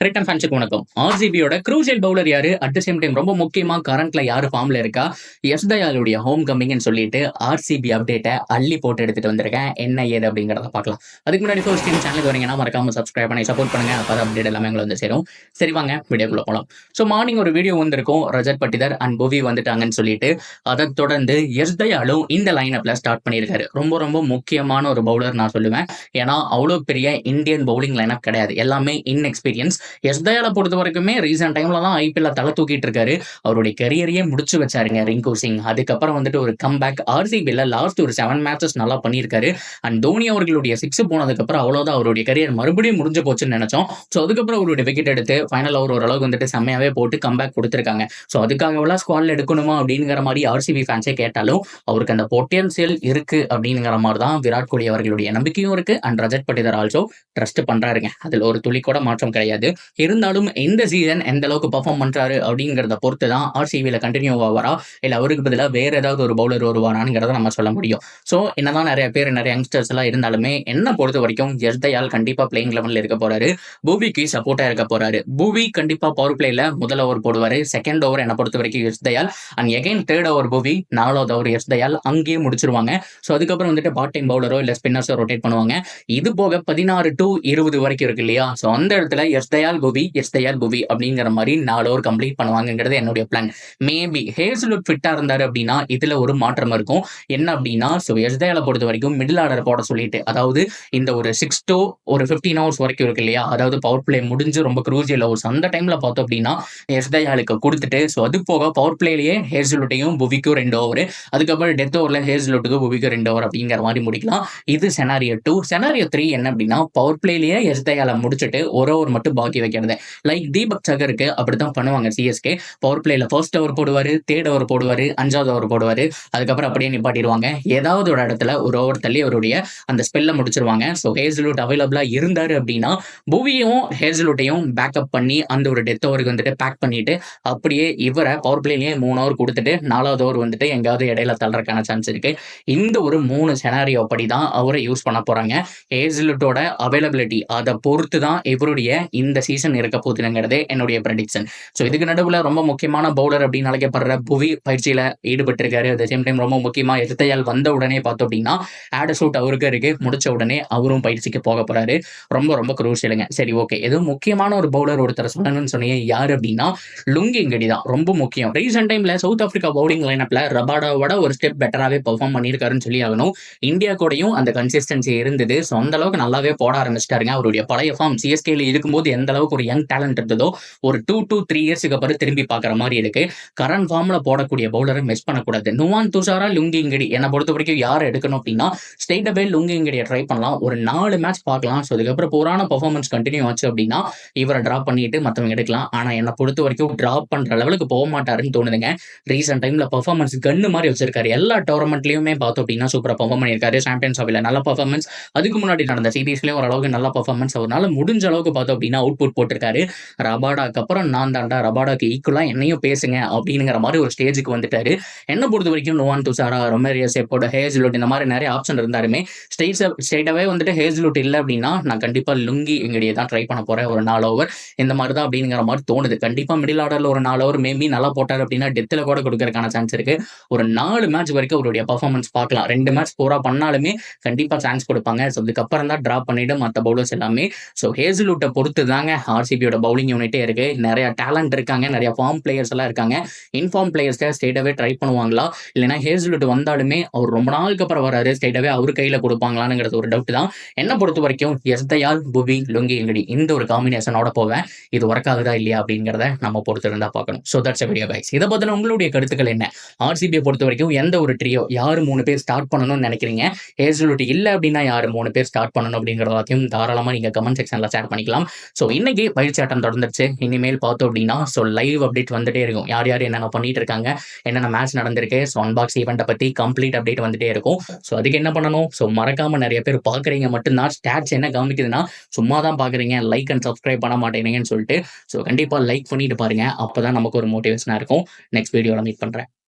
Cricket ஃபேன்ஸுக்கு வணக்கம். ஆர்சிபியோட crucial bowler யாரு? அட் த சேம் டைம் ரொம்ப முக்கியமா கரண்ட்ல யாரு ஃபார்ம்ல இருக்கா? எஸ் தயாளுடைய ஹோம் கமிங்னு சொல்லிட்டு ஆர்சிபி அப்டேட்டை அள்ளி போட்டு எடுத்துட்டு வந்திருக்கேன். என்ன ஏது அப்படிங்கிறத பார்க்கலாம். அதுக்கு முன்னாடி ஃபர்ஸ்ட் டைம் சேனலுக்கு வரீங்கன்னா மறக்காம சப்ஸ்கிரைப் பண்ணி சப்போர்ட் பண்ணுங்க. அப்பதான் அப்டேட் எல்லாமே உங்களை வந்து சேரும். சரி வாங்க வீடியோக்குள்ள போலாம். ஸோ மார்னிங் ஒரு வீடியோ வந்திருக்கும், ரஜத் பட்டிதர் அண்ட் புவி வந்துட்டாங்கன்னு சொல்லிட்டு. அதை தொடர்ந்து எஸ் தயாலும் இந்த லைனப்ல ஸ்டார்ட் பண்ணியிருக்காரு. ரொம்ப ரொம்ப முக்கியமான ஒரு பவுலர் நான் சொல்லுவேன். ஏன்னா அவ்வளோ பெரிய இந்தியன் பவுலிங் லைனப் கிடையாது, எல்லாமே இன்எக்ஸ்பீரியன்ஸ். எஸ் தயாலை பொறுத்த வரைக்குமே ரீசெண்ட் டைம்ல தான் ஐபிஎல்ல தலை தூக்கிட்டு இருக்காரு. அவருடைய கரியரையே முடிச்சு வச்சாருங்க ரிங்கு சிங். அதுக்கப்புறம் வந்துட்டு ஒரு கம்பேக் ஆர்சிபில லாஸ்ட் ஒரு 7 மேட்சஸ் நல்லா பண்ணியிருக்காரு. அண்ட் தோனி அவர்களுடைய 6 போனதுக்கு அப்புறம் அவ்வளவுதான், அவருடைய கரியர் மறுபடியும் முடிஞ்சு போச்சுன்னு நினைச்சோம். ஸோ அதுக்கப்புறம் அவருடைய விக்கெட் எடுத்து ஃபைனல் ஓவர் ஓரளவுக்கு வந்துட்டு செம்மையாவே போட்டு கம்பேக் கொடுத்திருக்காங்க. ஸோ அதுக்காகவெல்லாம் ஸ்குவாட்ல எடுக்கணுமா அப்படிங்கிற மாதிரி ஆர்சிபி ஃபேன்ஸே கேட்டாலும் அவருக்கு அந்த பொட்டன்சியல் இருக்கு அப்படிங்கிற மாதிரி தான் விராட் கோலி அவர்களுடைய நம்பிக்கையும் இருக்கு. And Rajat Patidar also trust பண்றாருங்க. அதுல ஒரு துளி கூட மாற்றம் கிடையாது. இருந்தாலும் இந்த சீசன் எந்த அளவுக்கு பெர்ஃபார்ம் பண்றாரு அப்படிங்கறத பொறுத்து தான் ஆர்சிபில கண்டினியூ ஆவாரா இல்ல அவருக்கு பதிலாக வேற ஏதாவது ஒரு பவுலர் வருவாராங்கிறத நம்ம சொல்ல முடியும். ஸோ என்னதான் நிறைய பேர் நிறைய யங்ஸ்டர்ஸ் எல்லாம் இருந்தாலுமே என்ன பொறுத்த வரைக்கும் எஸ் தயால் கண்டிப்பா பிளேயிங் லெவல்ல இருக்க போறாரு. பூவிக்கு சப்போர்ட்டா இருக்க போறாரு. பூவி கண்டிப்பா பவர் பிளேல முதல் ஓவர் போடுவாரு. செகண்ட் ஓவர் என்ன பொறுத்த வரைக்கும் Yash Dayal. And again third over Bhuvi, 4வது ஓவர் எஸ் தயால் அங்கேயே முடிச்சிருவாங்க. ஸோ அதுக்கப்புறம் வந்துட்டு பார்ட் டைம் பவுலரோ இல்ல ஸ்பின்னர்ஸோ ரொட்டேட் பண்ணுவாங்க. இது போக 16 to 20 வரைக்கும் இருக்கு இல்லையா? ஸோ அந்த இடத்துல எஸ் தயால் புவி, எஸ் தயால் புவி அப்படிங்கிற மாதிரி 4 ஓவர் கம்ப்ளீட் பண்ணுவாங்கிறது என்னுடைய பிளான். மேபி ஹேஸ்லுட் ஃபிட்டா இருந்தாரு அப்படின்னா இதுல ஒரு மாற்றம் இருக்கும். என்ன அப்படின்னா, ஸோ எஸ் தயாலை பொறுத்த வரைக்கும் மிடில் ஆர்டர் போட சொல்லிட்டு, அதாவது இந்த ஒரு 6 to ஒரு 15 ஹவர்ஸ் வரைக்கும் இருக்கு இல்லையா? அதாவது பவர் பிளே முடிஞ்சு ரொம்ப க்ரூசியல் ஹவர்ஸ் அந்த டைம்ல பார்த்தோம் அப்படின்னா எஸ் தயாலுக்கு கொடுத்துட்டு, ஸோ அது போக பவர் பிளேலயே ஹேஸ்லுட்டையும் புவிக்கும் 2 ஓவர், அதுக்கப்புறம் டெத் ஓவர்ல ஹேஸ்லுட்டுக்கு புவிக்கு 2 ஓவர் அப்படிங்கிற மாதிரி முடிக்கலாம். இது செனாரியோ 2. செனாரியோ 3 என்ன அப்படின்னா, பவர் பிளேலயே எஸ் தயாலை முடிச்சுட்டு ஒரு ஓவர் மட்டும் பாக்கி வைக்கிறது. லைக் தீபக் சகருக்கு அப்படித்தான் பண்ணுவாங்க சிஎஸ்கே. பவர் பிளேல ஃபர்ஸ்ட் ஓவர் போடுவாரு, தேர்ட் ஓவர் போடுவாரு, 5வது ஓவர் போடுவாரு, அதுக்கப்புறம் அப்படியே நிப்பாட்டிடுவாங்க. ஏதாவது ஒரு இடத்துல ஒரு ஓவர் தள்ளி அவருடைய அந்த ஸ்பெல்ல முடிச்சிருவாங்க. ஸோ ஹேஸ்லுட் அவைலபிளா இருந்தாரு அப்படின்னா புவியும் ஹேஸ்லுட்டையும் பேக்கப் பண்ணி அந்த ஒரு டெத் ஓவருக்கு வந்துட்டு பேக் பண்ணிட்டு அப்படியே இவரை பவர் பிளேலயே 3 ஓவர் கொடுத்துட்டு 4வது ஓவர் வந்துட்டு எங்காவது இடையில தள்ளுறதுக்கான சான்ஸ் இருக்கு. இந்த ஒரு 3 செனாரியோ படி தான் அவரை யூஸ் பண்ண போறாங்க. ஹேஸ்லுட்டோட அவைலபிலிட்டி அதை பொறுத்து தான் இவருடைய இந்த சீசன் இருக்க போகுதுங்கிறதே என்னுடைய ப்ரெடிக்ஷன். ஸோ இதுக்கு நடுவில் ரொம்ப முக்கியமான பவுலர் அப்படின்னு அழைக்கப்படுற புவி பயிற்சியில ஈடுபட்டு இருக்காரு. அட் சேம் டைம் ரொம்ப முக்கியமா எஸ் தயால் வந்த உடனே பார்த்தோம் அப்படின்னா ஆடசூட் அவருக்கு இருக்கு, முடிச்ச உடனே அவரும் பயிற்சிக்கு போக போறாரு. ரொம்ப ரொம்ப குரூசியலுங்க. சரி ஓகே, எதுவும் முக்கியமான ஒரு பவுலர் ஒருத்தர் சொல்லணும்னு சொன்னீங்க, யாரு அப்படின்னா லுங்கிங்கடி தான் ரொம்ப முக்கியம். ரீசெண்ட் டைம்ல சவுத் ஆப்பிரிக்கா பவுலிங் லைனப்ல ரபாடாவோட ஒரு ஸ்டெப் பெட்டராகவே பெர்ஃபார்ம் பண்ணியிருக்காருன்னு சொல்லி ஆகணும். இந்தியா கூடயும் அந்த கன்சிஸ்டன்சி இருந்தது. ஸோ அந்த அளவுக்கு நல்லாவே போட ஆரம்பிச்சிட்டாருங்க. அவருடைய பழைய ஃபார்ம் சிஎஸ்கேல இருக்கும்போது எந்த அளவுக்கு ஒரு யங் டேலண்ட் இருந்ததோ ஒரு 2 to 3 இயர்ஸ்க்கு அப்புறம் திரும்பி பார்க்குற மாதிரி இருக்கு. கரண்ட் ஃபார்ம்ல போடக்கூடிய பவுலரை மிஸ் பண்ணக்கூடாது. நுவான் துஷாரா லுங்கிங்கடி என்னை பொறுத்த வரைக்கும் யாரை எடுக்கணும் அப்படின்னா ஸ்ட்ரெயிட் அவே லுங்கிங்கடியை ட்ரை பண்ணலாம். ஒரு 4 மேட்ச் பார்க்கலாம். ஸோ அதுக்கப்புறம் புரான பர்ஃபார்மன்ஸ் கண்டினியூ ஆச்சு அப்படின்னா இவரை டிராப் பண்ணிட்டு மற்றவங்க எடுக்கலாம். ஆனால் என்னை பொறுத்த வரைக்கும் டிராப் பண்ற லெவலுக்கு போக மாட்டாருன்னு தோணுதுங்க. ரீசெண்ட் டைம்ல பர்ஃபார்மன்ஸ் கன்னு மாதிரி வச்சிருக்காரு. எல்லா டோர்னமெண்ட்லயுமே பார்த்தோம் அப்படின்னா சூப்பரா பர்ஃபார்ம் பண்ணியிருக்காரு. சாம்பியன்ஸ் ட்ராஃபில நல்ல பர்ஃபார்மன்ஸ், அதுக்கு முன்னாடி நடந்த சீரீஸ்லயும் ஓரளவுக்கு நல்ல பர்ஃபார்மன்ஸ். அவரால் முடிஞ்ச அளவுக்கு பார்த்தோம் அப்படின்னா அவுட்புட் போட்டிருக்காரு. ரபாடாக்கு அப்புறம் நான் தாண்டா, ரபாடாக்கு ஈக்குவலா என்னையும் பேசுங்க அப்படிங்கிற மாதிரி ஒரு ஸ்டேஜுக்கு வந்துட்டாரு. என்ன பொறுத்த வரைக்கும் நுவான் துஷாரா, ரொமேரியஸ் எப்போட, ஹேஸ்லுட் இந்த மாதிரி நிறைய ஆப்ஷன் இருந்தாலுமே ஸ்ட்ரெயிட்டாவே வந்துட்டு ஹேஸ்லுட் இல்லை அப்படின்னா நான் கண்டிப்பா லுங்கி எங்கடியே தான் ட்ரை பண்ண போறேன். ஒரு 4 ஓவர் இந்த மாதிரி தான் அப்படிங்கிற மாதிரி தோணுது. கண்டிப்பா மிடில் ஆர்டர்ல ஒரு 4 ஓவர் மேபி நல்லா போட்டார் அப்படின்னா டெத்தில் கூட கொடுக்கறதுக்கான சான்ஸ் இருக்கு. ஒரு 4 மேட்ச் வரைக்கும் அவருடைய பர்ஃபார்மன்ஸ் பார்க்கலாம். 2 மேட்ச் ஸ்கோரா பண்ணாலுமே கண்டிப்பா சான்ஸ் கொடுப்பாங்க. ஸோ அதுக்கப்புறம் தான் டிராப் பண்ணிட்டு மற்ற பவுலர்ஸ் எல்லாமே. ஸோ ஹேஸ்லுட்டை பொறுத்து தாங்க ஆர்சிபியோட பவுலிங் யூனிட்டே இருக்கு. நிறைய டேலண்ட் இருக்காங்க, நிறைய ஃபார்ம் பிளேயர்ஸ் எல்லாம் இருக்காங்க. இன்ஃபார்ம் பிளேயர்ஸ்க்கு ஸ்ட்ரெயிட்டாவே ட்ரை பண்ணுவாங்களா, இல்லைன்னா ஹேஸ்லுட் வந்தாலுமே அவர் ரொம்ப நாளுக்கு அப்புறம் வராரு, ஸ்ட்ரெயிட்டாவே அவர் கையில கொடுப்பாங்களாங்கிறது ஒரு டவுட் தான். என்ன பொறுத்த வரைக்கும் எஸ் தயால், புவி, லுங்கி எங்கடி இந்த ஒரு காம்பினேஷனோட போவேன். இது ஒர்க் ஆகுதா இல்லையா அப்படிங்கிறத நம்ம பொறுத்து இருந்தா பார்க்கணும். So that's video guys. இதை பத்தின உங்களுடைய கருத்துக்கள் என்ன? ஆர்சிபியை பொறுத்த வரைக்கும் எந்த ஒரு ட்ரியோ யாரு 3 பேர் ஸ்டார்ட் பண்ணணும்னு நினைக்கிறீங்க? ஹேஸ்லுட் இல்ல அப்படின்னா யாரு 3 பேர் ஸ்டார்ட் பண்ணணும் அப்படிங்கிறதையும் தாராளமா நீங்க கமெண்ட் செக்ஷன்ல ஷேர் பண்ணிக்கலாம். ஸோ இன்னைக்கு பயிற்சி ஆட்டம் தொடர்ந்துருச்சு. இனிமேல் பார்த்தோம் அப்படின்னா ஸோ லைவ் அப்டேட் வந்துட்டே இருக்கும். யார் யார் என்னென்ன பண்ணிட்டு இருக்காங்க, என்னென்ன மேட்ச் நடந்திருக்கு, ஸோ அன்பாக்ஸ் ஈவெண்ட்டை பத்தி கம்ப்ளீட் அப்டேட் வந்துட்டே இருக்கும். ஸோ அதுக்கு என்ன பண்ணணும்? ஸோ மறக்காம நிறைய பேர் பார்க்குறீங்க மட்டும்தான். ஸ்டாட்ஸ் என்ன காமிக்குதுன்னா சும்மா தான் பார்க்குறீங்க, லைக் அண்ட் சப்ஸ்கிரைப் பண்ண மாட்டேங்கிறீங்கன்னு சொல்லிட்டு. ஸோ கண்டிப்பாக லைக் பண்ணிட்டு பாருங்க. அப்போதான் நமக்கு ஒரு மோட்டிவேஷனாக இருக்கும். நெக்ஸ்ட் வீடியோவில் மீட் பண்ணுறேன்.